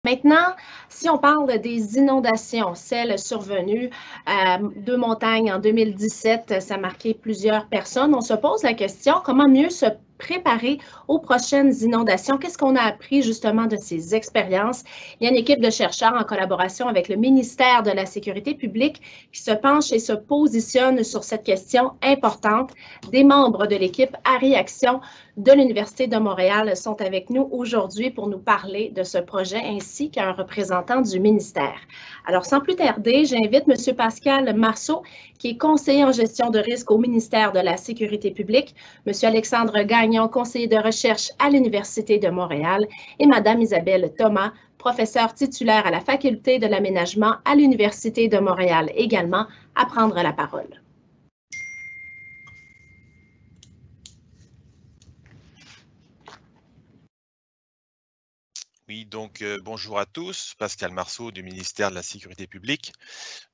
Maintenant, si on parle des inondations, celles survenues de montagne en 2017, ça a marqué plusieurs personnes. On se pose la question, comment mieux se préparer aux prochaines inondations? Qu'est-ce qu'on a appris justement de ces expériences? Il y a une équipe de chercheurs en collaboration avec le ministère de la Sécurité publique qui se penche et se positionne sur cette question importante. Des membres de l'équipe à réaction de l'Université de Montréal sont avec nous aujourd'hui pour nous parler de ce projet ainsi qu'un représentant du ministère. Alors, sans plus tarder, j'invite M. Pascal Marceau, qui est conseiller en gestion de risque au ministère de la Sécurité publique, M. Alexandre Gagnon, conseiller de recherche à l'Université de Montréal, et Mme Isabelle Thomas, professeure titulaire à la Faculté de l'aménagement à l'Université de Montréal également, à prendre la parole. Oui, donc bonjour à tous, Pascal Marceau du ministère de la Sécurité publique.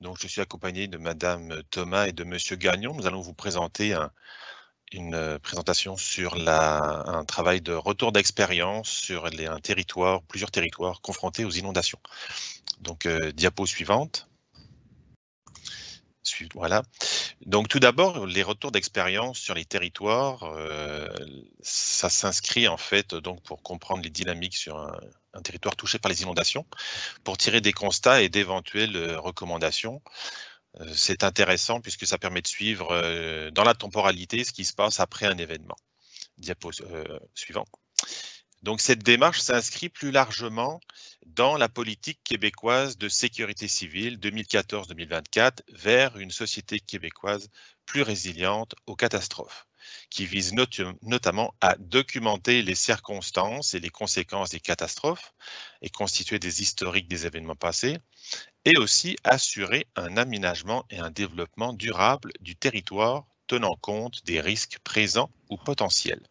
Donc je suis accompagné de Madame Thomas et de Monsieur Gagnon. Nous allons vous présenter une présentation sur un travail de retour d'expérience sur plusieurs territoires confrontés aux inondations. Donc diapo suivante. Voilà. Donc tout d'abord, les retours d'expérience sur les territoires, ça s'inscrit en fait donc pour comprendre les dynamiques sur un territoire touché par les inondations, pour tirer des constats et d'éventuelles recommandations. C'est intéressant puisque ça permet de suivre dans la temporalité ce qui se passe après un événement. Diapo suivant. Donc cette démarche s'inscrit plus largement dans la politique québécoise de sécurité civile 2014-2024 vers une société québécoise plus résiliente aux catastrophes, qui vise notamment à documenter les circonstances et les conséquences des catastrophes et constituer des historiques des événements passés, et aussi assurer un aménagement et un développement durable du territoire tenant compte des risques présents ou potentiels.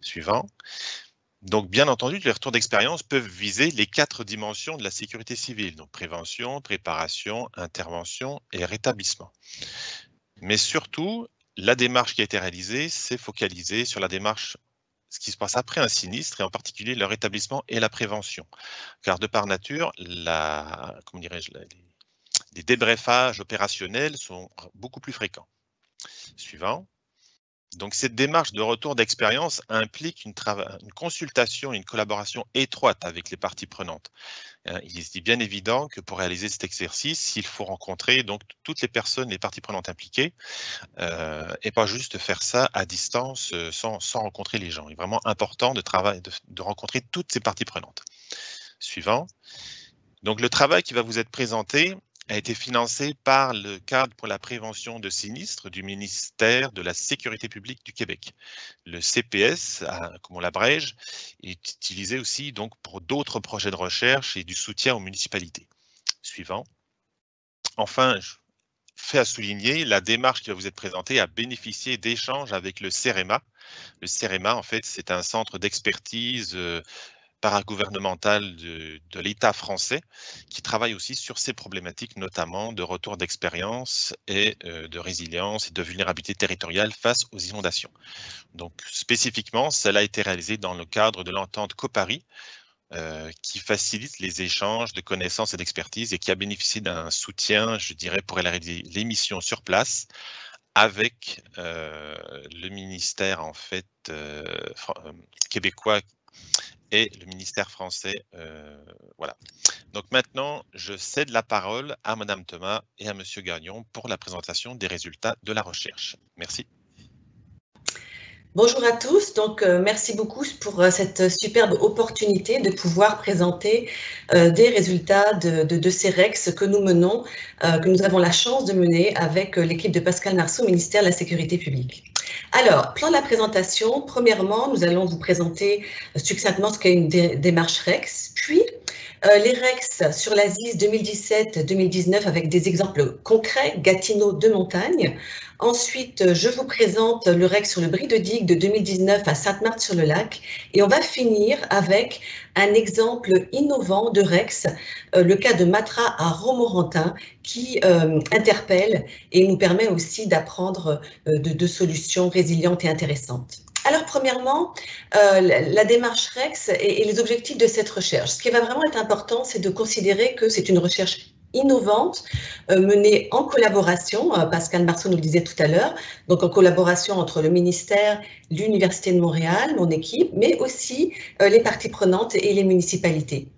Suivant. Donc, bien entendu, les retours d'expérience peuvent viser les 4 dimensions de la sécurité civile, donc prévention, préparation, intervention et rétablissement. Mais surtout, la démarche qui a été réalisée s'est focalisée sur la démarche, ce qui se passe après un sinistre, et en particulier le rétablissement et la prévention. Car de par nature, les débriefages opérationnels sont beaucoup plus fréquents. Suivant. Donc, cette démarche de retour d'expérience implique une consultation et une collaboration étroite avec les parties prenantes. Il est bien évident que pour réaliser cet exercice, il faut rencontrer donc toutes les personnes, les parties prenantes impliquées, et pas juste faire ça à distance sans rencontrer les gens. Il est vraiment important de rencontrer toutes ces parties prenantes. Suivant. Donc, le travail qui va vous être présenté a été financé par le cadre pour la prévention de sinistres du ministère de la Sécurité publique du Québec. Le CPS, comme on l'abrège, est utilisé aussi donc pour d'autres projets de recherche et du soutien aux municipalités. Suivant. Enfin, fait à souligner, la démarche qui va vous être présentée a bénéficié d'échanges avec le CEREMA. Le CEREMA, en fait, c'est un centre d'expertise paragouvernemental de l'État français qui travaille aussi sur ces problématiques, notamment de retour d'expérience et de résilience et de vulnérabilité territoriale face aux inondations. Donc spécifiquement, cela a été réalisé dans le cadre de l'entente COPARI qui facilite les échanges de connaissances et d'expertise et qui a bénéficié d'un soutien, je dirais, pour réaliser les missions sur place avec le ministère en fait québécois et le ministère français. Voilà. Donc maintenant, je cède la parole à Madame Thomas et à Monsieur Gagnon pour la présentation des résultats de la recherche. Merci. Bonjour à tous, donc merci beaucoup pour cette superbe opportunité de pouvoir présenter des résultats de ces REX que nous menons, que nous avons la chance de mener avec l'équipe de Pascal Marceau au ministère de la Sécurité publique. Alors, plan de la présentation, premièrement, nous allons vous présenter succinctement ce qu'est une démarche REX, puis les REX sur l'Asie 2017-2019 avec des exemples concrets, Gatineau de montagne. Ensuite, je vous présente le REX sur le bris de digue de 2019 à Sainte-Marthe-sur-le-Lac. Et on va finir avec un exemple innovant de REX, le cas de Matra à Romorantin, qui interpelle et nous permet aussi d'apprendre de solutions résilientes et intéressantes. Alors, premièrement, la démarche REX et les objectifs de cette recherche. Ce qui va vraiment être important, c'est de considérer que c'est une recherche innovante, menée en collaboration, Pascal Marceau nous le disait tout à l'heure, donc en collaboration entre le ministère, l'Université de Montréal, mon équipe, mais aussi les parties prenantes et les municipalités.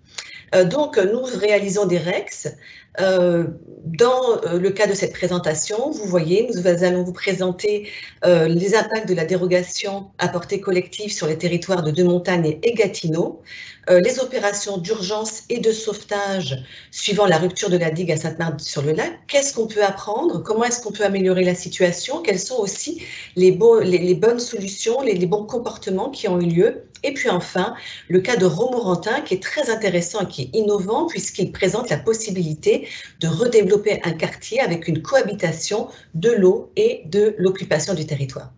Donc, nous réalisons des REX. Dans le cas de cette présentation, vous voyez, nous allons vous présenter les impacts de la dérogation à portée collective sur les territoires de Deux-Montagnes et Gatineau, les opérations d'urgence et de sauvetage suivant la rupture de la digue à Sainte-Marthe-sur-le-Lac. Qu'est-ce qu'on peut apprendre? Comment est-ce qu'on peut améliorer la situation? Quelles sont aussi les bonnes solutions, les bons comportements qui ont eu lieu? Et puis enfin, le cas de Romorantin qui est très intéressant et qui est innovant puisqu'il présente la possibilité de redévelopper un quartier avec une cohabitation de l'eau et de l'occupation du territoire.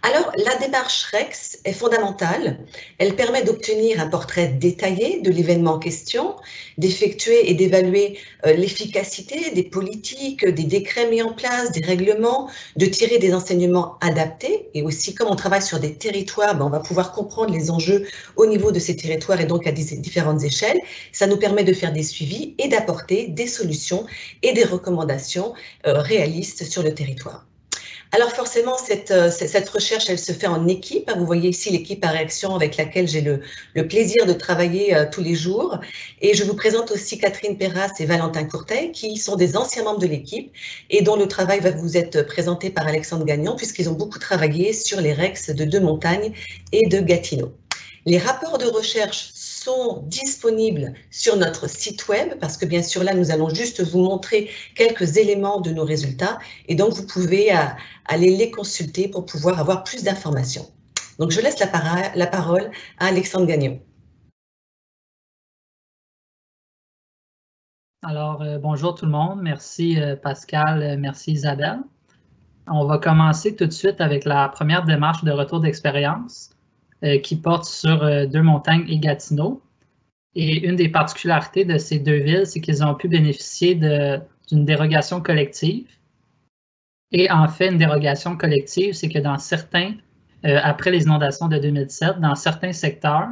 Alors, la démarche REX est fondamentale. Elle permet d'obtenir un portrait détaillé de l'événement en question, d'effectuer et d'évaluer l'efficacité des politiques, des décrets mis en place, des règlements, de tirer des enseignements adaptés. Et aussi, comme on travaille sur des territoires, on va pouvoir comprendre les enjeux au niveau de ces territoires et donc à différentes échelles. Ça nous permet de faire des suivis et d'apporter des solutions et des recommandations réalistes sur le territoire. Alors forcément, cette recherche, elle se fait en équipe. Vous voyez ici l'équipe à réaction avec laquelle j'ai le plaisir de travailler tous les jours. Et je vous présente aussi Catherine Perras et Valentin Courteil, qui sont des anciens membres de l'équipe et dont le travail va vous être présenté par Alexandre Gagnon, puisqu'ils ont beaucoup travaillé sur les REX de Deux-Montagnes et de Gatineau. Les rapports de recherche sont disponibles sur notre site web parce que bien sûr là nous allons juste vous montrer quelques éléments de nos résultats et donc vous pouvez aller les consulter pour pouvoir avoir plus d'informations. Donc je laisse la parole à Alexandre Gagnon. Alors bonjour tout le monde, merci Pascal, merci Isabelle. On va commencer tout de suite avec la première démarche de retour d'expérience qui porte sur Deux-Montagnes et Gatineau. Et une des particularités de ces deux villes, c'est qu'ils ont pu bénéficier d'une dérogation collective. Et en fait, une dérogation collective, c'est que dans certains, après les inondations de 2007, dans certains secteurs,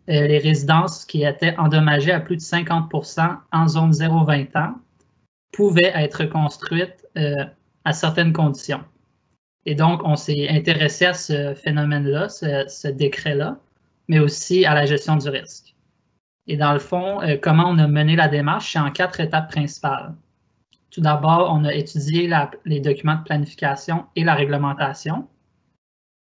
les résidences qui étaient endommagées à plus de 50% en zone 0-20 ans pouvaient être construites à certaines conditions. Et donc, on s'est intéressé à ce phénomène-là, ce décret-là, mais aussi à la gestion du risque. Et dans le fond, comment on a mené la démarche, c'est en 4 étapes principales. Tout d'abord, on a étudié les documents de planification et la réglementation.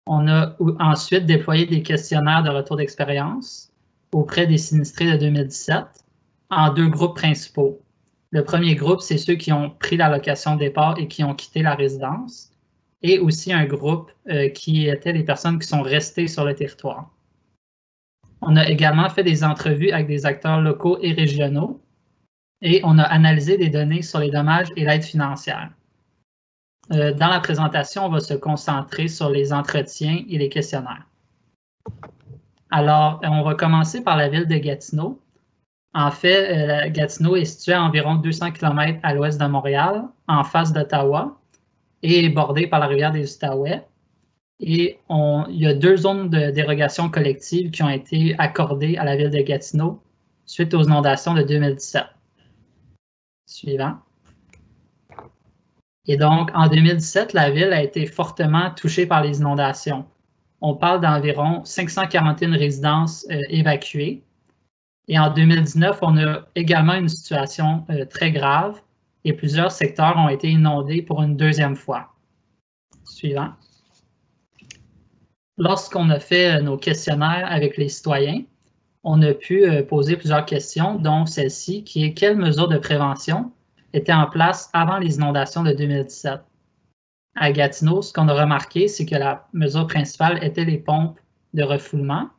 On a ensuite déployé des questionnaires de retour d'expérience auprès des sinistrés de 2017 en 2 groupes principaux. Le premier groupe, c'est ceux qui ont pris l'allocation de départ et qui ont quitté la résidence. Et aussi un groupe qui était des personnes qui sont restées sur le territoire. On a également fait des entrevues avec des acteurs locaux et régionaux et on a analysé des données sur les dommages et l'aide financière. Dans la présentation, on va se concentrer sur les entretiens et les questionnaires. Alors, on va commencer par la ville de Gatineau. En fait, Gatineau est située à environ 200 km à l'ouest de Montréal, en face d'Ottawa, et est bordée par la rivière des Outaouais. Et il y a 2 zones de dérogation collective qui ont été accordées à la ville de Gatineau suite aux inondations de 2017. Suivant. Et donc, en 2017, la ville a été fortement touchée par les inondations. On parle d'environ 541 résidences évacuées. Et en 2019, on a également une situation très grave et plusieurs secteurs ont été inondés pour une 2e fois. Suivant. Lorsqu'on a fait nos questionnaires avec les citoyens, on a pu poser plusieurs questions, dont celle-ci, qui est quelles mesures de prévention étaient en place avant les inondations de 2017. À Gatineau, ce qu'on a remarqué, c'est que la mesure principale était les pompes de refoulement.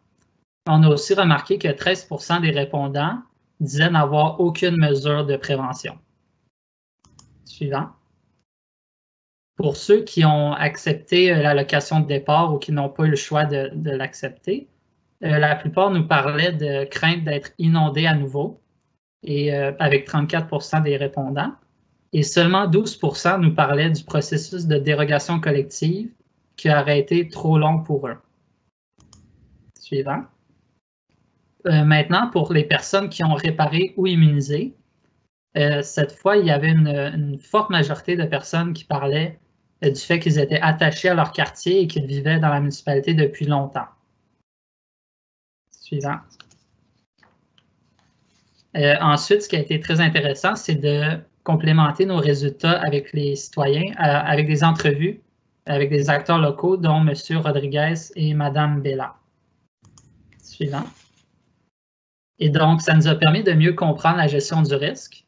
On a aussi remarqué que 13% des répondants disaient n'avoir aucune mesure de prévention. Suivant. Pour ceux qui ont accepté l'allocation de départ ou qui n'ont pas eu le choix de l'accepter, la plupart nous parlaient de crainte d'être inondés à nouveau, et avec 34% des répondants. Et seulement 12% nous parlaient du processus de dérogation collective qui aurait été trop long pour eux. Suivant. Maintenant, pour les personnes qui ont réparé ou immunisé, cette fois, il y avait une forte majorité de personnes qui parlaient du fait qu'ils étaient attachés à leur quartier et qu'ils vivaient dans la municipalité depuis longtemps. Suivant. Ensuite, ce qui a été très intéressant, c'est de complémenter nos résultats avec les citoyens, avec des entrevues avec des acteurs locaux, dont M. Rodriguez et Mme Bella. Suivant. Et donc, ça nous a permis de mieux comprendre la gestion du risque.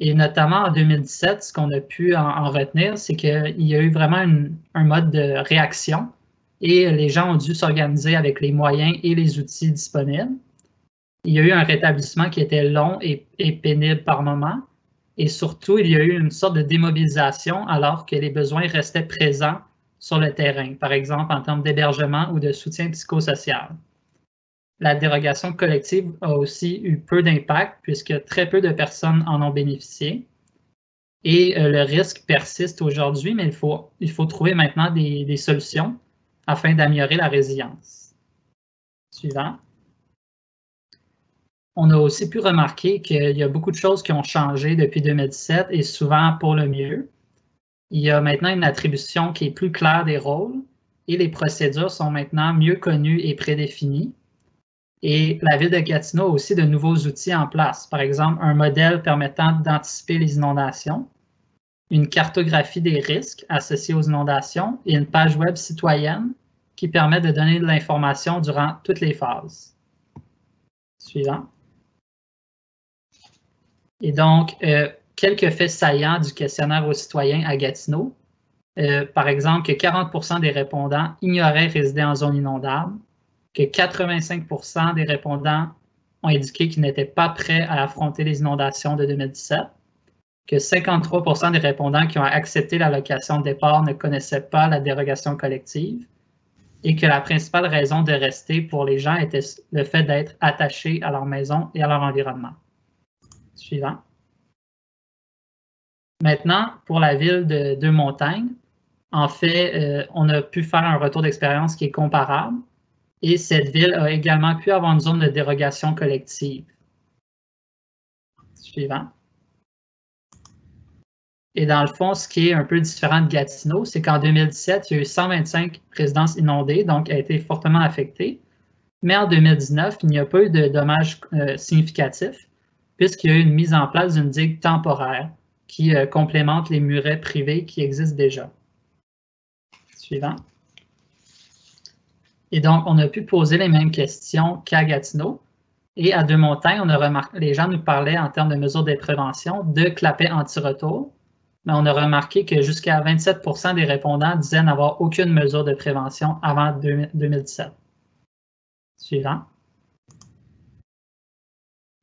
Et notamment en 2017, ce qu'on a pu en retenir, c'est qu'il y a eu vraiment un mode de réaction et les gens ont dû s'organiser avec les moyens et les outils disponibles. Il y a eu un rétablissement qui était long et pénible par moment. Et surtout, il y a eu une sorte de démobilisation alors que les besoins restaient présents sur le terrain, par exemple en termes d'hébergement ou de soutien psychosocial. La dérogation collective a aussi eu peu d'impact puisque très peu de personnes en ont bénéficié. Et le risque persiste aujourd'hui, mais il faut trouver maintenant des solutions afin d'améliorer la résilience. Suivant. On a aussi pu remarquer qu'il y a beaucoup de choses qui ont changé depuis 2017 et souvent pour le mieux. Il y a maintenant une attribution qui est plus claire des rôles et les procédures sont maintenant mieux connues et prédéfinies. Et la Ville de Gatineau a aussi de nouveaux outils en place. Par exemple, un modèle permettant d'anticiper les inondations, une cartographie des risques associés aux inondations et une page web citoyenne qui permet de donner de l'information durant toutes les phases. Suivant. Et donc, quelques faits saillants du questionnaire aux citoyens à Gatineau. Par exemple, que 40% des répondants ignoraient résider en zone inondable, que 85% des répondants ont indiqué qu'ils n'étaient pas prêts à affronter les inondations de 2017, que 53% des répondants qui ont accepté l'allocation de départ ne connaissaient pas la dérogation collective et que la principale raison de rester pour les gens était le fait d'être attachés à leur maison et à leur environnement. Suivant. Maintenant, pour la ville de Deux-Montagnes, en fait, on a pu faire un retour d'expérience qui est comparable et cette ville a également pu avoir une zone de dérogation collective. Suivant. Et dans le fond, ce qui est un peu différent de Gatineau, c'est qu'en 2017, il y a eu 125 résidences inondées, donc a été fortement affectées. Mais en 2019, il n'y a pas eu de dommages significatifs, puisqu'il y a eu une mise en place d'une digue temporaire qui complémente les murets privés qui existent déjà. Suivant. Et donc, on a pu poser les mêmes questions qu'à Gatineau. Et à Deux-Montagnes, on a remarqué, les gens nous parlaient en termes de mesures de prévention de clapets anti-retour. Mais on a remarqué que jusqu'à 27% des répondants disaient n'avoir aucune mesure de prévention avant 2017. Suivant.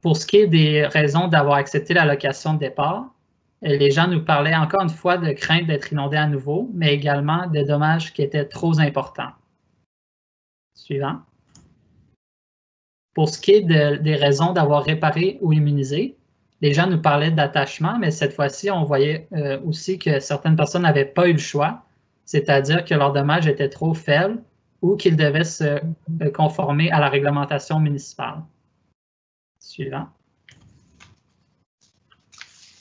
Pour ce qui est des raisons d'avoir accepté l'allocation de départ, les gens nous parlaient encore une fois de crainte d'être inondés à nouveau, mais également de dommages qui étaient trop importants. Suivant. Pour ce qui est des raisons d'avoir réparé ou immunisé, les gens nous parlaient d'attachement, mais cette fois-ci, on voyait aussi que certaines personnes n'avaient pas eu le choix, c'est-à-dire que leur dommage était trop faible ou qu'ils devaient se conformer à la réglementation municipale. Suivant.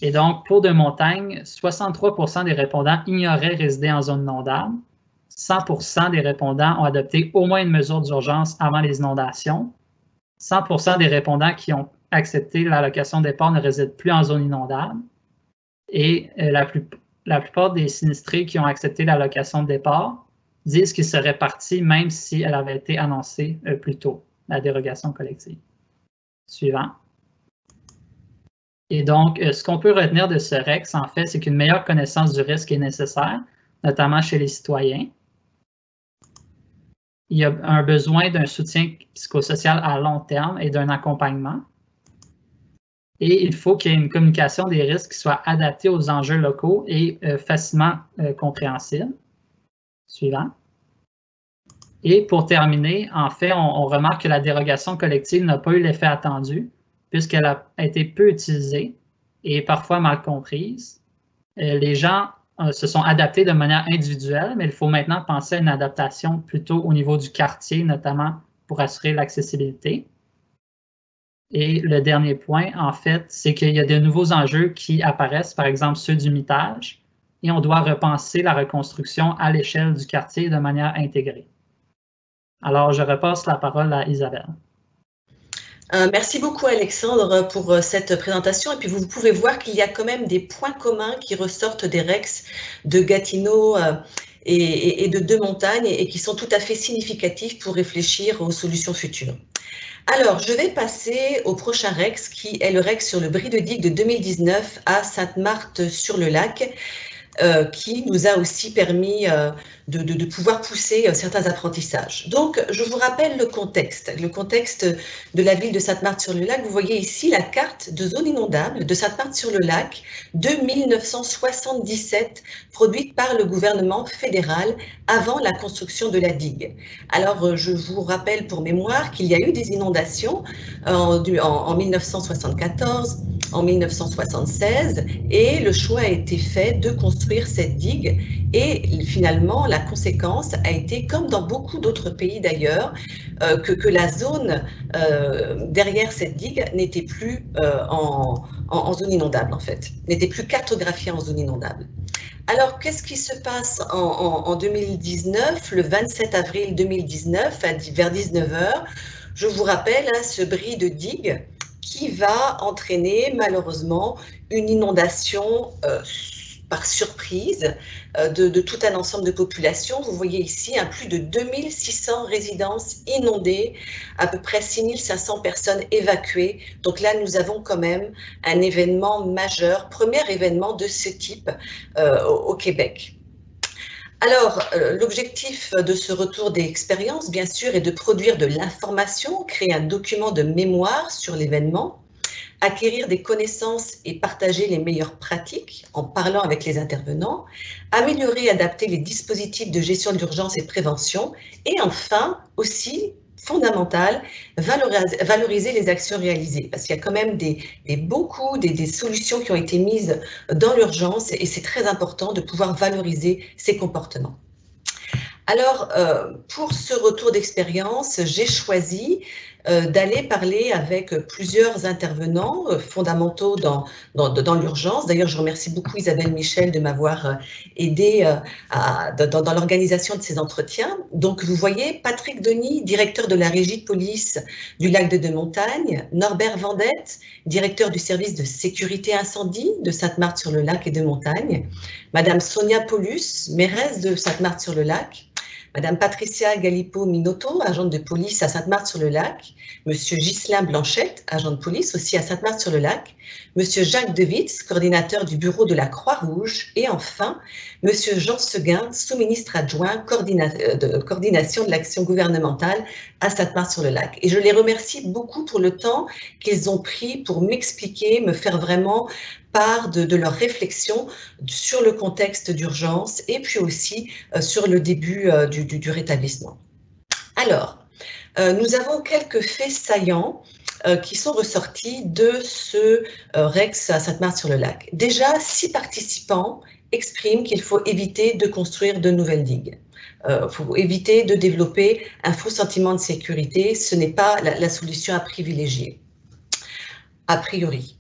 Et donc, pour Deux-Montagnes, 63% des répondants ignoraient résider en zone inondable, 100% des répondants ont adopté au moins une mesure d'urgence avant les inondations, 100% des répondants qui ont accepté l'allocation de départ ne résident plus en zone inondable et la plupart des sinistrés qui ont accepté l'allocation de départ disent qu'ils seraient partis même si elle avait été annoncée plus tôt, la dérogation collective. Suivant. Et donc, ce qu'on peut retenir de ce REX, en fait, c'est qu'une meilleure connaissance du risque est nécessaire, notamment chez les citoyens. Il y a un besoin d'un soutien psychosocial à long terme et d'un accompagnement. Et il faut qu'il y ait une communication des risques qui soit adaptée aux enjeux locaux et facilement compréhensible. Suivant. Et pour terminer, en fait, on remarque que la dérogation collective n'a pas eu l'effet attendu puisqu'elle a été peu utilisée et parfois mal comprise. Les gens se sont adaptés de manière individuelle, mais il faut maintenant penser à une adaptation plutôt au niveau du quartier, notamment pour assurer l'accessibilité. Et le dernier point, en fait, c'est qu'il y a de nouveaux enjeux qui apparaissent, par exemple ceux du mitage, et on doit repenser la reconstruction à l'échelle du quartier de manière intégrée. Alors, je repasse la parole à Isabelle. Merci beaucoup Alexandre pour cette présentation. Et puis vous pouvez voir qu'il y a quand même des points communs qui ressortent des REX de Gatineau et de Deux-Montagnes et qui sont tout à fait significatifs pour réfléchir aux solutions futures. Alors, je vais passer au prochain REX qui est le REX sur le bris de digue de 2019 à Sainte-Marthe-sur-le-Lac. Qui nous a aussi permis de pouvoir pousser certains apprentissages. Donc, je vous rappelle le contexte de la ville de Sainte-Marthe-sur-le-Lac. Vous voyez ici la carte de zone inondable de Sainte-Marthe-sur-le-Lac de 1977, produite par le gouvernement fédéral avant la construction de la digue. Alors, je vous rappelle pour mémoire qu'il y a eu des inondations en 1974, en 1976, et le choix a été fait de construire cette digue. Et finalement, la conséquence a été, comme dans beaucoup d'autres pays d'ailleurs, que la zone derrière cette digue n'était plus en zone inondable, en fait, n'était plus cartographiée en zone inondable. Alors, qu'est-ce qui se passe en 2019, le 27 avril 2019, vers 19 h? Je vous rappelle ce bris de digue qui va entraîner malheureusement une inondation par surprise de tout un ensemble de populations. Vous voyez ici plus de 2600 résidences inondées, à peu près 6500 personnes évacuées. Donc là, nous avons quand même un événement majeur, premier événement de ce type au Québec. Alors, l'objectif de ce retour d'expérience, bien sûr, est de produire de l'information, créer un document de mémoire sur l'événement, acquérir des connaissances et partager les meilleures pratiques en parlant avec les intervenants, améliorer et adapter les dispositifs de gestion d'urgence et de prévention, et enfin, aussi, fondamental, valoriser les actions réalisées, parce qu'il y a quand même des solutions qui ont été mises dans l'urgence et c'est très important de pouvoir valoriser ces comportements. Alors, pour ce retour d'expérience, j'ai choisi d'aller parler avec plusieurs intervenants fondamentaux dans l'urgence. D'ailleurs, je remercie beaucoup Isabelle Michel de m'avoir aidé dans l'organisation de ces entretiens. Donc, vous voyez, Patrick Denis, directeur de la régie de police du lac de Deux-Montagnes, Norbert Vendette, directeur du service de sécurité incendie de Sainte-Marthe-sur-le-Lac et Deux-Montagnes, Madame Sonia Paulus, mairesse de Sainte-Marthe-sur-le-Lac, Madame Patricia Galipo-Minotto, agente de police à Sainte-Marthe-sur-le-Lac, Monsieur Ghislain Blanchette, agent de police aussi à Sainte-Marthe-sur-le-Lac, Monsieur Jacques Devitz, coordinateur du bureau de la Croix-Rouge, et enfin, Monsieur Jean Seguin, sous-ministre adjoint de coordination de l'action gouvernementale à Sainte-Marthe-sur-le-Lac. Et je les remercie beaucoup pour le temps qu'ils ont pris pour m'expliquer, me faire vraiment part de leur réflexion sur le contexte d'urgence et puis aussi sur le début du rétablissement. Alors, nous avons quelques faits saillants qui sont ressortis de ce REX à Sainte-Marthe-sur-le-Lac. Déjà, 6 participants expriment qu'il faut éviter de construire de nouvelles digues. Il faut éviter de développer un faux sentiment de sécurité. Ce n'est pas la solution à privilégier, a priori.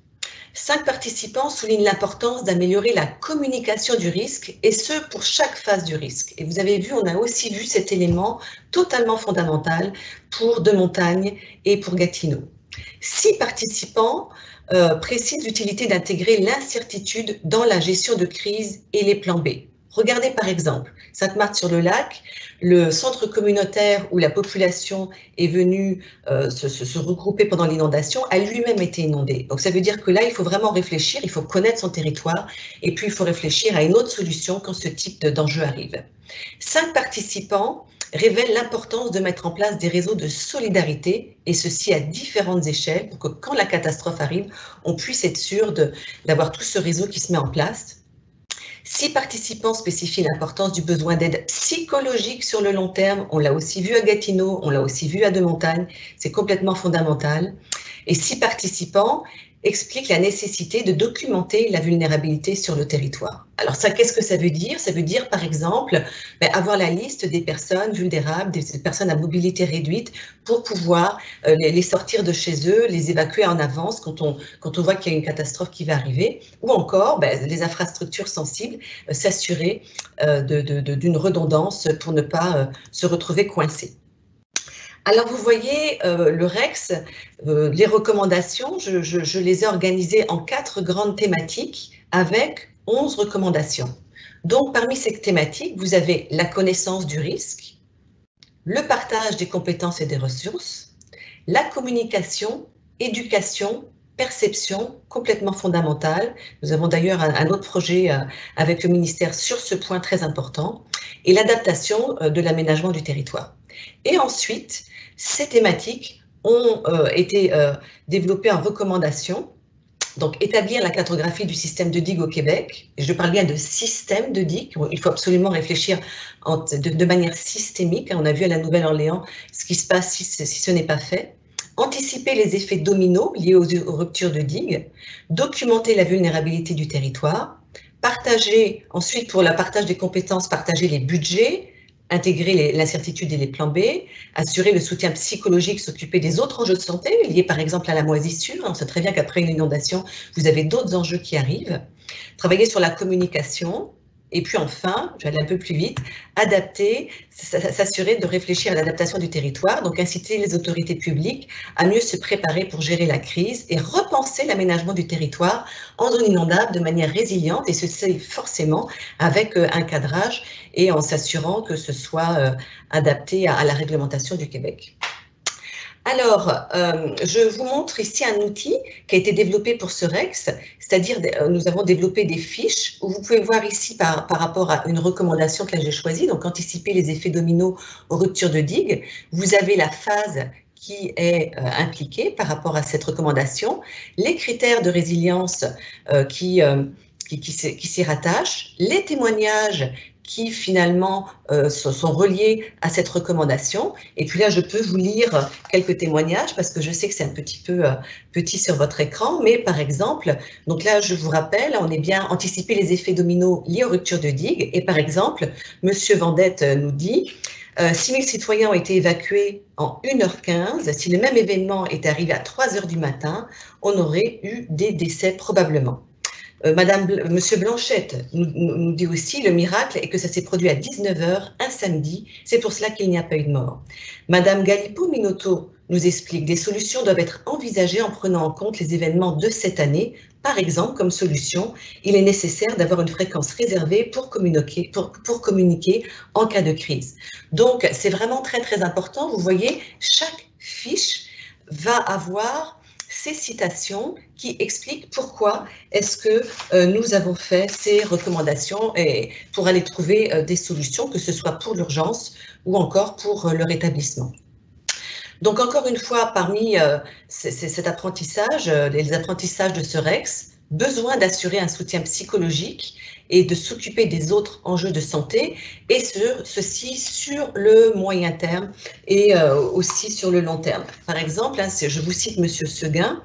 5 participants soulignent l'importance d'améliorer la communication du risque, et ce, pour chaque phase du risque. Et vous avez vu, on a aussi vu cet élément totalement fondamental pour Deux-Montagnes et pour Gatineau. 6 participants précisent l'utilité d'intégrer l'incertitude dans la gestion de crise et les plans B. Regardez par exemple, Sainte-Marthe-sur-le-Lac, le centre communautaire où la population est venue se regrouper pendant l'inondation a lui-même été inondé. Donc ça veut dire que là, il faut vraiment réfléchir, il faut connaître son territoire et puis il faut réfléchir à une autre solution quand ce type d'enjeu arrive. 5 participants révèlent l'importance de mettre en place des réseaux de solidarité, et ceci à différentes échelles, pour que quand la catastrophe arrive, on puisse être sûr d'avoir tout ce réseau qui se met en place. 6 participants spécifient l'importance du besoin d'aide psychologique sur le long terme. On l'a aussi vu à Gatineau, on l'a aussi vu à Deux-Montagnes. C'est complètement fondamental. Et 6 participants explique la nécessité de documenter la vulnérabilité sur le territoire. Alors ça, qu'est-ce que ça veut dire? Ça veut dire, par exemple, avoir la liste des personnes vulnérables, des personnes à mobilité réduite, pour pouvoir les sortir de chez eux, les évacuer en avance quand on voit qu'il y a une catastrophe qui va arriver, ou encore les infrastructures sensibles, s'assurer d'une redondance pour ne pas se retrouver coincés. Alors, vous voyez, le REX, les recommandations, je les ai organisées en 4 grandes thématiques avec 11 recommandations. Donc, parmi ces thématiques, vous avez la connaissance du risque, le partage des compétences et des ressources, la communication, éducation, perception, complètement fondamentale. Nous avons d'ailleurs un autre projet avec le ministère sur ce point très important, et l'adaptation de l'aménagement du territoire. Et ensuite, ces thématiques ont été développées en recommandations. Donc, établir la cartographie du système de digue au Québec. Je parle bien de système de digue. Il faut absolument réfléchir de manière systémique. On a vu à la Nouvelle-Orléans ce qui se passe si ce n'est pas fait. Anticiper les effets dominos liés aux ruptures de digues. Documenter la vulnérabilité du territoire. Partager, ensuite, pour le partage des compétences, partager les budgets, intégrer l'incertitude et les plans B, assurer le soutien psychologique, s'occuper des autres enjeux de santé, liés par exemple à la moisissure. On sait très bien qu'après une inondation, vous avez d'autres enjeux qui arrivent. Travailler sur la communication. Et puis enfin, je vais aller un peu plus vite, adapter, s'assurer de réfléchir à l'adaptation du territoire, donc inciter les autorités publiques à mieux se préparer pour gérer la crise et repenser l'aménagement du territoire en zone inondable de manière résiliente, et ceci forcément avec un cadrage et en s'assurant que ce soit adapté à la réglementation du Québec. Alors, je vous montre ici un outil qui a été développé pour ce REX, c'est-à-dire nous avons développé des fiches où vous pouvez voir ici par rapport à une recommandation que j'ai choisie, donc anticiper les effets dominos aux ruptures de digues. Vous avez la phase qui est impliquée par rapport à cette recommandation, les critères de résilience qui s'y rattachent, les témoignages qui finalement sont reliés à cette recommandation. Et puis là, je peux vous lire quelques témoignages parce que je sais que c'est un petit peu petit sur votre écran, mais par exemple, donc là, je vous rappelle, on est bien anticiper les effets dominos liés aux ruptures de digues. Et par exemple, Monsieur Vendette nous dit 6 000 citoyens ont été évacués en 1h15. Si le même événement était arrivé à 3h du matin, on aurait eu des décès probablement. Monsieur Blanchette nous dit aussi le miracle est que ça s'est produit à 19h un samedi, c'est pour cela qu'il n'y a pas eu de mort. Madame Galipo-Minotto nous explique des solutions doivent être envisagées en prenant en compte les événements de cette année. Par exemple, comme solution, il est nécessaire d'avoir une fréquence réservée pour communiquer en cas de crise. Donc, c'est vraiment très très important. Vous voyez, chaque fiche va avoir ces citations qui expliquent pourquoi est-ce que nous avons fait ces recommandations et pour aller trouver des solutions, que ce soit pour l'urgence ou encore pour le rétablissement. Donc encore une fois, parmi cet apprentissage, les apprentissages de ce REX, besoin d'assurer un soutien psychologique et de s'occuper des autres enjeux de santé, et ceci sur le moyen terme et aussi sur le long terme. Par exemple, je vous cite Monsieur Seguin,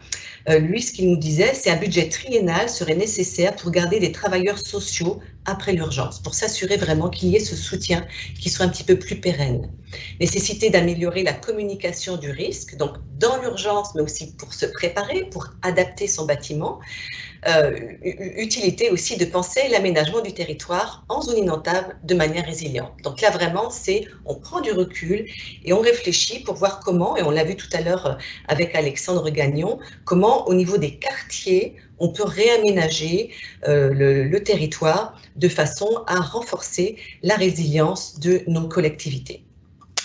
lui, ce qu'il nous disait, c'est un budget triennal serait nécessaire pour garder des travailleurs sociaux après l'urgence, pour s'assurer vraiment qu'il y ait ce soutien qui soit un petit peu plus pérenne. Nécessité d'améliorer la communication du risque, donc dans l'urgence, mais aussi pour se préparer, pour adapter son bâtiment. Utilité aussi de penser l'aménagement du territoire en zone inondable de manière résiliente. Donc là, vraiment, on prend du recul et on réfléchit pour voir comment, et on l'a vu tout à l'heure avec Alexandre Gagnon, comment au niveau des quartiers, on peut réaménager le territoire de façon à renforcer la résilience de nos collectivités.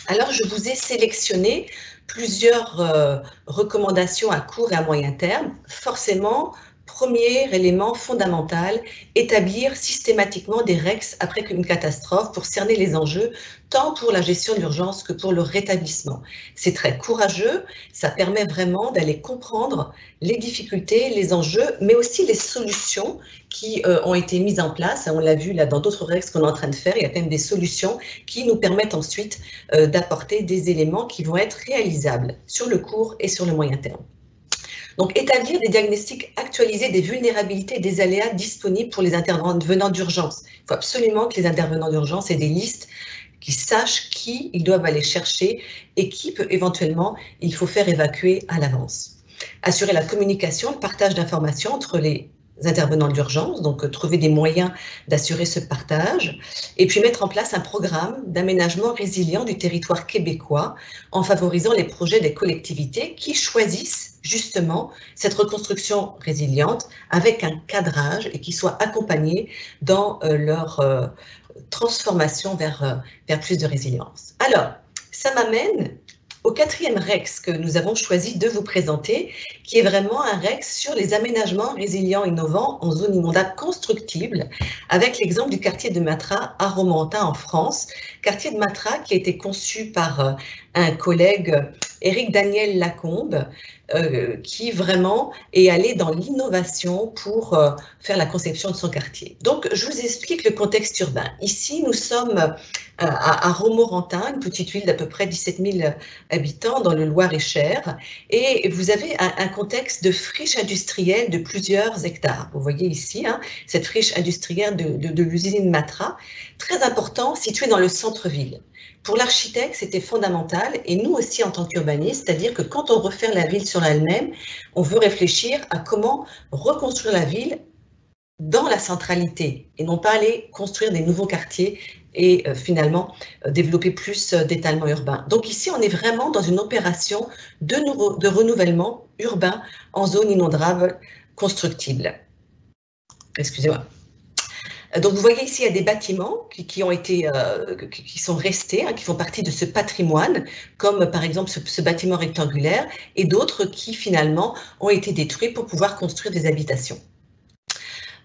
Alors, je vous ai sélectionné plusieurs recommandations à court et à moyen terme. Forcément, premier élément fondamental, établir systématiquement des REX après une catastrophe pour cerner les enjeux, tant pour la gestion de l'urgence que pour le rétablissement. C'est très courageux, ça permet vraiment d'aller comprendre les difficultés, les enjeux, mais aussi les solutions qui ont été mises en place. On l'a vu là dans d'autres REX qu'on est en train de faire, il y a quand même des solutions qui nous permettent ensuite d'apporter des éléments qui vont être réalisables sur le court et sur le moyen terme. Donc, établir des diagnostics actualisés des vulnérabilités et des aléas disponibles pour les intervenants d'urgence. Il faut absolument que les intervenants d'urgence aient des listes qui sachent qui ils doivent aller chercher et qui peut éventuellement il faut faire évacuer à l'avance. Assurer la communication, le partage d'informations entre les intervenants d'urgence, donc trouver des moyens d'assurer ce partage, et puis mettre en place un programme d'aménagement résilient du territoire québécois en favorisant les projets des collectivités qui choisissent justement cette reconstruction résiliente avec un cadrage et qui soient accompagnés dans leur transformation vers plus de résilience. Alors, ça m'amène au 4e REX que nous avons choisi de vous présenter, qui est vraiment un REX sur les aménagements résilients innovants en zone inondable constructible, avec l'exemple du quartier de Matra à Romorantin en France. Quartier de Matra qui a été conçu par un collègue, Éric Daniel Lacombe, qui vraiment est allé dans l'innovation pour faire la conception de son quartier. Donc, je vous explique le contexte urbain. Ici, nous sommes à Romorantin, une petite ville d'à peu près 17 000 habitants dans le Loir-et-Cher, et vous avez un contexte de friche industrielle de plusieurs hectares. Vous voyez ici, hein, cette friche industrielle de l'usine Matra, très important, située dans le centre-ville. Pour l'architecte, c'était fondamental, et nous aussi en tant qu'urbanistes, c'est-à-dire que quand on refait la ville sur elle-même, on veut réfléchir à comment reconstruire la ville dans la centralité, et non pas aller construire des nouveaux quartiers et finalement développer plus d'étalement urbain. Donc ici, on est vraiment dans une opération de renouvellement urbain en zone inondable constructible. Excusez-moi. Donc, vous voyez ici, il y a des bâtiments qui sont restés, hein, qui font partie de ce patrimoine, comme par exemple ce bâtiment rectangulaire, et d'autres qui finalement ont été détruits pour pouvoir construire des habitations.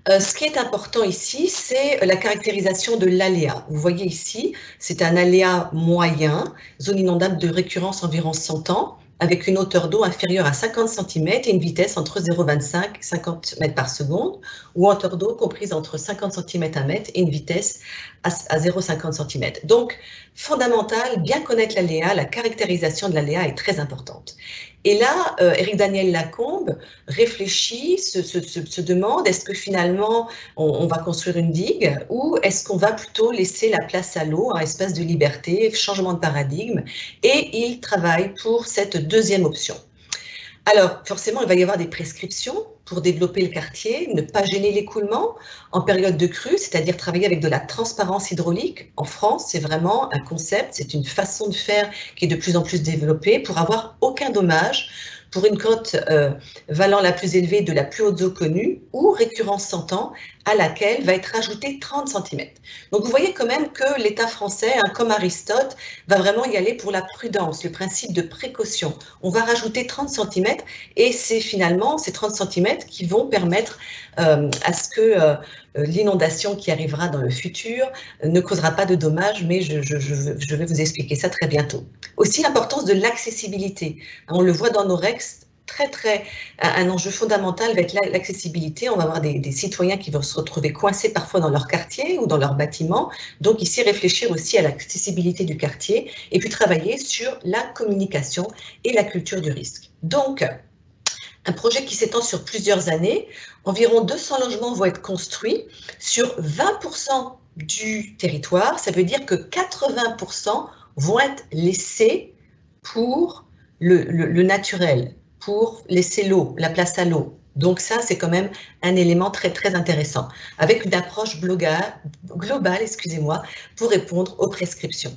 Ce qui est important ici, c'est la caractérisation de l'aléa. Vous voyez ici, c'est un aléa moyen, zone inondable de récurrence environ 100 ans, avec une hauteur d'eau inférieure à 50 cm et une vitesse entre 0,25 et 50 mètres par seconde, ou hauteur d'eau comprise entre 50 cm à mètre et une vitesse à 0,50 cm. Donc, fondamental, bien connaître l'aléa, la caractérisation de l'aléa est très importante. Et là, Éric Daniel Lacombe réfléchit, se demande, est-ce que finalement on va construire une digue ou est-ce qu'on va plutôt laisser la place à l'eau, un espace de liberté, changement de paradigme, et il travaille pour cette deuxième option. Alors, forcément, il va y avoir des prescriptions pour développer le quartier, ne pas gêner l'écoulement en période de crue, c'est-à-dire travailler avec de la transparence hydraulique. En France, c'est vraiment un concept, c'est une façon de faire qui est de plus en plus développée pour avoir aucun dommage pour une cote valant la plus élevée de la plus haute eau connue ou récurrence 100 ans à laquelle va être ajouté 30 cm. Donc vous voyez quand même que l'État français, hein, comme Aristote, va vraiment y aller pour la prudence, le principe de précaution. On va rajouter 30 cm et c'est finalement ces 30 cm qui vont permettre à ce que l'inondation qui arrivera dans le futur ne causera pas de dommages, mais je vais vous expliquer ça très bientôt. Aussi l'importance de l'accessibilité. On le voit dans nos REX, un enjeu fondamental va être l'accessibilité. On va avoir des citoyens qui vont se retrouver coincés parfois dans leur quartier ou dans leur bâtiment. Donc ici, réfléchir aussi à l'accessibilité du quartier et puis travailler sur la communication et la culture du risque. Donc, un projet qui s'étend sur plusieurs années, environ 200 logements vont être construits sur 20% du territoire. Ça veut dire que 80% vont être laissés pour le naturel, pour laisser l'eau, la place à l'eau. Donc ça, c'est quand même un élément très intéressant, avec une approche globale, excusez-moi, pour répondre aux prescriptions.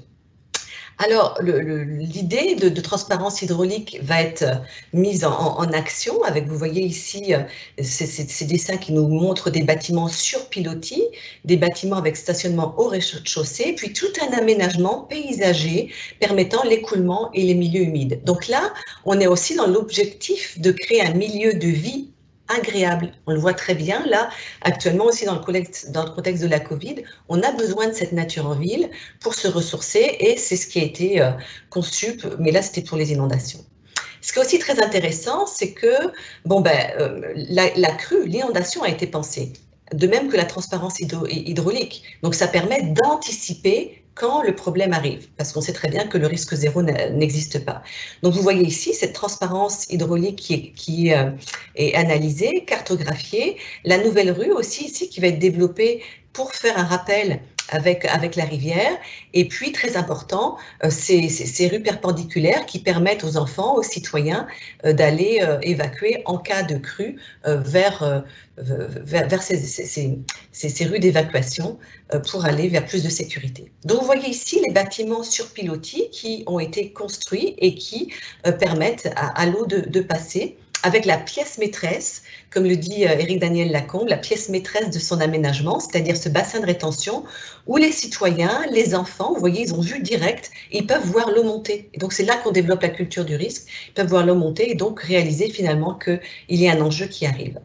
Alors, l'idée de transparence hydraulique va être mise en action avec, vous voyez ici, ces dessins qui nous montrent des bâtiments sur pilotis, des bâtiments avec stationnement au rez-de-chaussée, puis tout un aménagement paysager permettant l'écoulement et les milieux humides. Donc là, on est aussi dans l'objectif de créer un milieu de vie agréable. On le voit très bien là, actuellement aussi dans le contexte de la Covid, on a besoin de cette nature en ville pour se ressourcer et c'est ce qui a été conçu, mais là c'était pour les inondations. Ce qui est aussi très intéressant, c'est que la crue, l'inondation a été pensée, de même que la transparence hydraulique. Donc ça permet d'anticiper quand le problème arrive, parce qu'on sait très bien que le risque zéro n'existe pas. Donc vous voyez ici cette transparence hydraulique qui est analysée, cartographiée, la nouvelle rue aussi ici qui va être développée pour faire un rappel avec la rivière, et puis très important, ces rues perpendiculaires qui permettent aux enfants, aux citoyens d'aller évacuer en cas de crue vers ces rues d'évacuation pour aller vers plus de sécurité. Donc vous voyez ici les bâtiments sur pilotis qui ont été construits et qui permettent à l'eau de passer, avec la pièce maîtresse, comme le dit Éric Daniel Lacombe, la pièce maîtresse de son aménagement, c'est-à-dire ce bassin de rétention où les citoyens, les enfants, vous voyez, ils ont vue directe, et ils peuvent voir l'eau monter. Et donc c'est là qu'on développe la culture du risque, ils peuvent voir l'eau monter et donc réaliser finalement qu'il y a un enjeu qui arrive.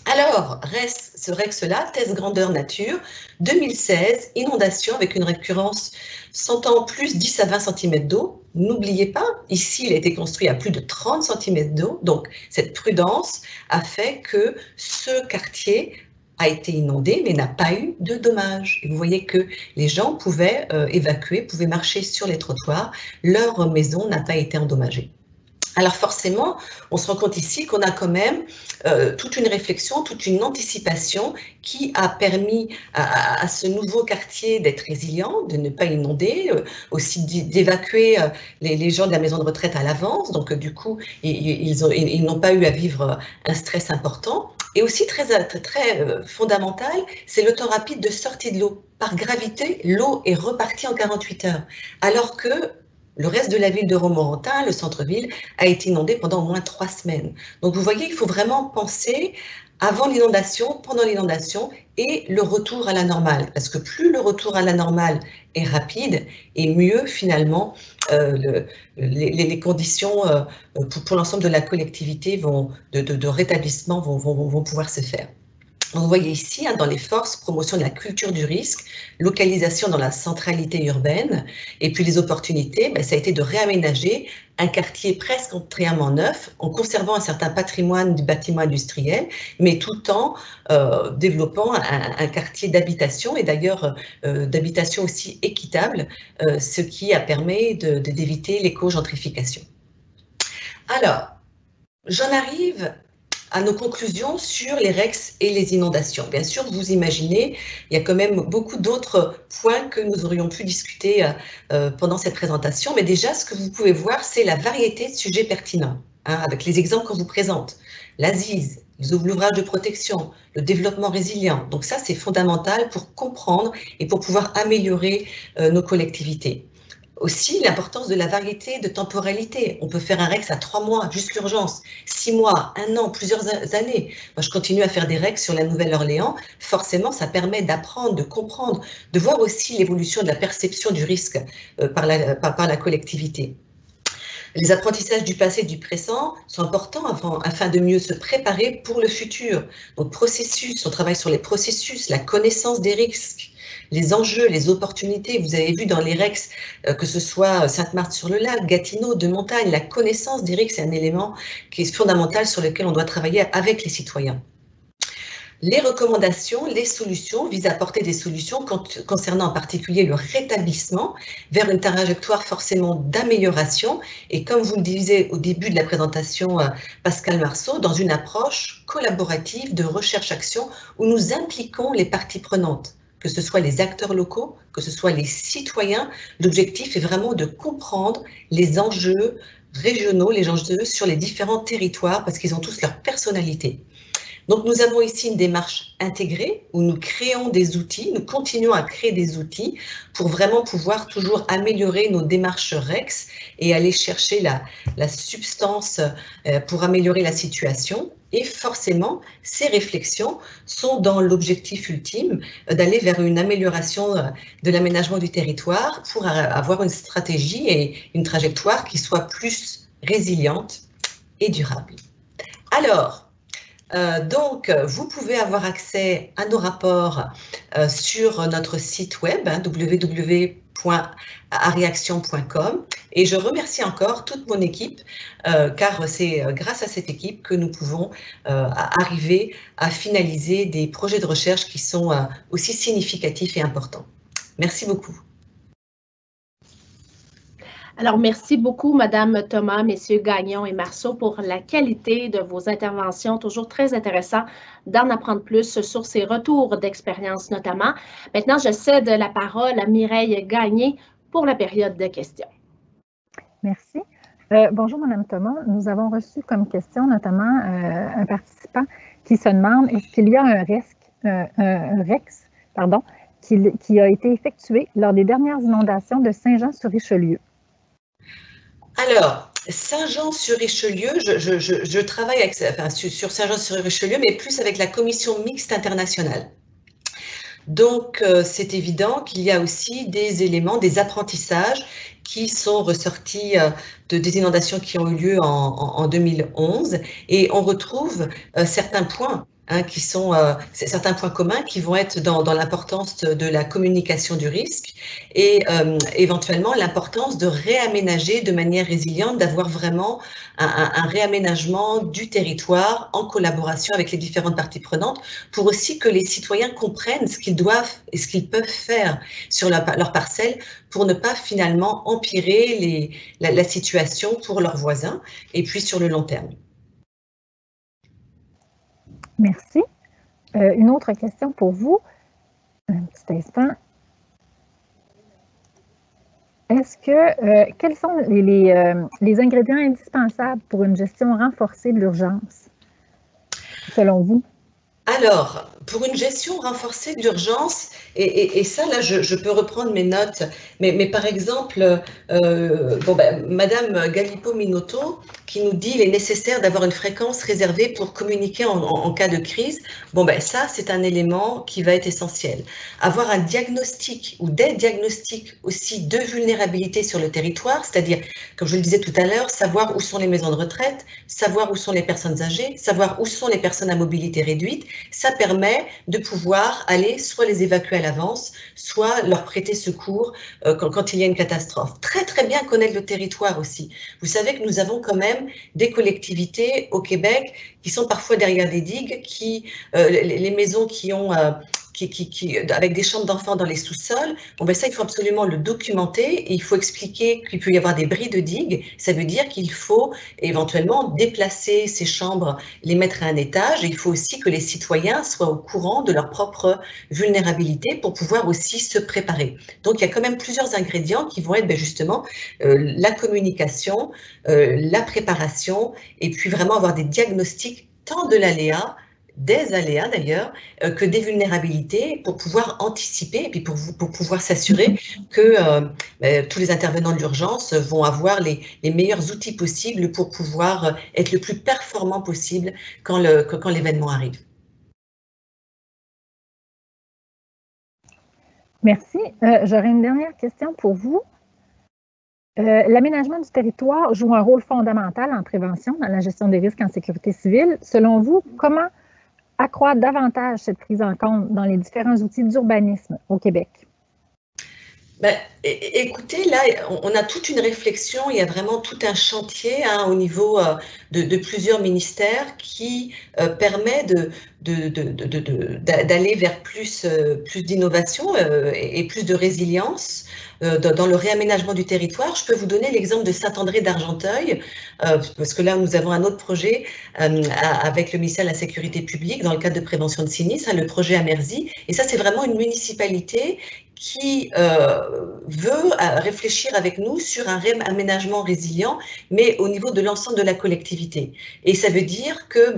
Alors, ce REX-là, test grandeur nature, 2016, inondation avec une récurrence 100 ans plus 10 à 20 cm d'eau. N'oubliez pas, ici, il a été construit à plus de 30 cm d'eau, donc cette prudence a fait que ce quartier a été inondé, mais n'a pas eu de dommages. Et vous voyez que les gens pouvaient évacuer, pouvaient marcher sur les trottoirs, leur maison n'a pas été endommagée. Alors forcément, on se rend compte ici qu'on a quand même toute une réflexion, toute une anticipation qui a permis à ce nouveau quartier d'être résilient, de ne pas inonder, aussi d'évacuer les gens de la maison de retraite à l'avance. Donc du coup, ils n'ont pas eu à vivre un stress important. Et aussi très fondamental, c'est le temps rapide de sortie de l'eau. Par gravité, l'eau est repartie en 48 heures, alors que le reste de la ville de Romorantin, le centre-ville, a été inondé pendant au moins 3 semaines. Donc vous voyez, il faut vraiment penser avant l'inondation, pendant l'inondation et le retour à la normale. Parce que plus le retour à la normale est rapide, et mieux finalement les conditions pour l'ensemble de la collectivité de rétablissement vont pouvoir se faire. Vous voyez ici, dans les forces, promotion de la culture du risque, localisation dans la centralité urbaine, et puis les opportunités, ça a été de réaménager un quartier presque entièrement neuf, en conservant un certain patrimoine du bâtiment industriel, mais tout en développant un quartier d'habitation, et d'ailleurs d'habitation aussi équitable, ce qui a permis d'éviter l'éco-gentrification. Alors, j'en arrive à nos conclusions sur les REX et les inondations. Bien sûr, vous imaginez, il y a quand même beaucoup d'autres points que nous aurions pu discuter pendant cette présentation, mais déjà, ce que vous pouvez voir, c'est la variété de sujets pertinents, avec les exemples qu'on vous présente. L'ASIS, les ouvrages de protection, le développement résilient. Donc ça, c'est fondamental pour comprendre et pour pouvoir améliorer nos collectivités. Aussi, l'importance de la variété de temporalité. On peut faire un REX à 3 mois, juste l'urgence, 6 mois, 1 an, plusieurs années. Moi, je continue à faire des REX sur la Nouvelle-Orléans. Forcément, ça permet d'apprendre, de comprendre, de voir aussi l'évolution de la perception du risque par la collectivité. Les apprentissages du passé et du présent sont importants afin de mieux se préparer pour le futur. Donc, on travaille sur les processus, la connaissance des risques, les enjeux, les opportunités. Vous avez vu dans les REX, que ce soit Sainte-Marthe-sur-le-Lac, Gatineau, de montagne, la connaissance des risques, c'est un élément qui est fondamental sur lequel on doit travailler avec les citoyens. Les recommandations, les solutions visent à apporter des solutions concernant en particulier le rétablissement vers une trajectoire forcément d'amélioration et comme vous le disiez au début de la présentation, Pascal Marceau, dans une approche collaborative de recherche-action où nous impliquons les parties prenantes, que ce soit les acteurs locaux, que ce soit les citoyens. L'objectif est vraiment de comprendre les enjeux régionaux, les enjeux sur les différents territoires parce qu'ils ont tous leur personnalité. Donc, nous avons ici une démarche intégrée où nous créons des outils, nous continuons à créer des outils pour vraiment pouvoir toujours améliorer nos démarches REX et aller chercher la substance pour améliorer la situation. Et forcément, ces réflexions sont dans l'objectif ultime d'aller vers une amélioration de l'aménagement du territoire pour avoir une stratégie et une trajectoire qui soit plus résiliente et durable. Alors, donc, vous pouvez avoir accès à nos rapports sur notre site web www.areaction.com et je remercie encore toute mon équipe car c'est grâce à cette équipe que nous pouvons arriver à finaliser des projets de recherche qui sont aussi significatifs et importants. Merci beaucoup. Alors, merci beaucoup, Madame Thomas, Messieurs Gagnon et Marceau, pour la qualité de vos interventions. Toujours très intéressant d'en apprendre plus sur ces retours d'expérience notamment. Maintenant, je cède la parole à Mireille Gagné pour la période de questions. Merci. Bonjour, Madame Thomas. Nous avons reçu comme question notamment un participant qui se demande est-ce qu'il y a un REX qui a été effectué lors des dernières inondations de Saint-Jean-sur-Richelieu? Alors, Saint-Jean-sur-Richelieu, je travaille sur Saint-Jean-sur-Richelieu, mais plus avec la commission mixte internationale. Donc, c'est évident qu'il y a aussi des éléments, des apprentissages qui sont ressortis des inondations qui ont eu lieu en 2011, et on retrouve certains points qui sont certains points communs qui vont être dans l'importance de la communication du risque et éventuellement l'importance de réaménager de manière résiliente, d'avoir vraiment un réaménagement du territoire en collaboration avec les différentes parties prenantes pour aussi que les citoyens comprennent ce qu'ils doivent et ce qu'ils peuvent faire sur leur parcelle pour ne pas finalement empirer la situation pour leurs voisins et puis sur le long terme. Merci. Une autre question pour vous. Un petit instant. Est-ce que, quels sont les ingrédients indispensables pour une gestion renforcée de l'urgence, selon vous? Alors, pour une gestion renforcée de l'urgence, et ça, là, je peux reprendre mes notes, mais par exemple, Madame Galipo-Minotto, qui nous dit qu'il est nécessaire d'avoir une fréquence réservée pour communiquer en cas de crise, ça, c'est un élément qui va être essentiel. Avoir un diagnostic ou des diagnostics aussi de vulnérabilité sur le territoire, c'est-à-dire, comme je le disais tout à l'heure, savoir où sont les maisons de retraite, savoir où sont les personnes âgées, savoir où sont les personnes à mobilité réduite, ça permet de pouvoir aller soit les évacuer à l'avance, soit leur prêter secours quand il y a une catastrophe. Très, très bien connaître le territoire aussi. Vous savez que nous avons quand même des collectivités au Québec qui sont parfois derrière des digues, les maisons qui ont... avec des chambres d'enfants dans les sous-sols, ça, il faut absolument le documenter et il faut expliquer qu'il peut y avoir des bris de digues. Ça veut dire qu'il faut éventuellement déplacer ces chambres, les mettre à un étage, et il faut aussi que les citoyens soient au courant de leur propre vulnérabilité pour pouvoir aussi se préparer. Donc, il y a quand même plusieurs ingrédients qui vont être justement la communication, la préparation, et puis vraiment avoir des diagnostics tant de l'aléa, des aléas d'ailleurs, que des vulnérabilités pour pouvoir anticiper et puis pour pouvoir s'assurer que tous les intervenants de l'urgence vont avoir les meilleurs outils possibles pour pouvoir être le plus performant possible quand l'événement arrive. Merci. J'aurais une dernière question pour vous. L'aménagement du territoire joue un rôle fondamental en prévention dans la gestion des risques en sécurité civile. Selon vous, comment accroître davantage cette prise en compte dans les différents outils d'urbanisme au Québec? Écoutez, là, on a toute une réflexion, il y a vraiment tout un chantier au niveau de plusieurs ministères qui permet d'aller vers plus d'innovation et plus de résilience dans le réaménagement du territoire. Je peux vous donner l'exemple de Saint-André d'Argenteuil, parce que là, nous avons un autre projet avec le ministère de la Sécurité publique dans le cadre de prévention de sinistres, le projet Amerzi. Et ça, c'est vraiment une municipalité qui veut réfléchir avec nous sur un réaménagement résilient, mais au niveau de l'ensemble de la collectivité. Et ça veut dire que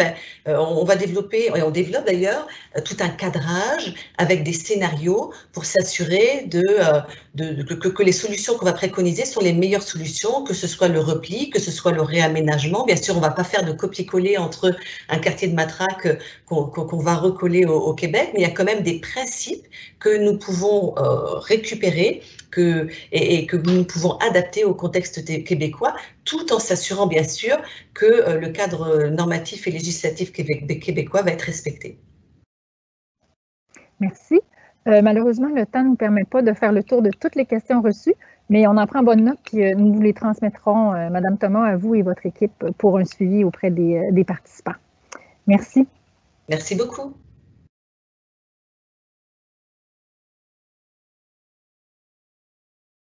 on va développer, et on développe d'ailleurs, tout un cadrage avec des scénarios pour s'assurer que les solutions qu'on va préconiser sont les meilleures solutions, que ce soit le repli, que ce soit le réaménagement. Bien sûr, on ne va pas faire de copier-coller entre un quartier de matraque qu'on va recoller au Québec, mais il y a quand même des principes que nous pouvons récupérer et que nous pouvons adapter au contexte québécois, tout en s'assurant bien sûr que le cadre normatif et législatif québécois va être respecté. Merci. Malheureusement, le temps ne nous permet pas de faire le tour de toutes les questions reçues, mais on en prend bonne note, puis nous vous les transmettrons, Madame Thomas, à vous et votre équipe pour un suivi auprès des participants. Merci. Merci beaucoup.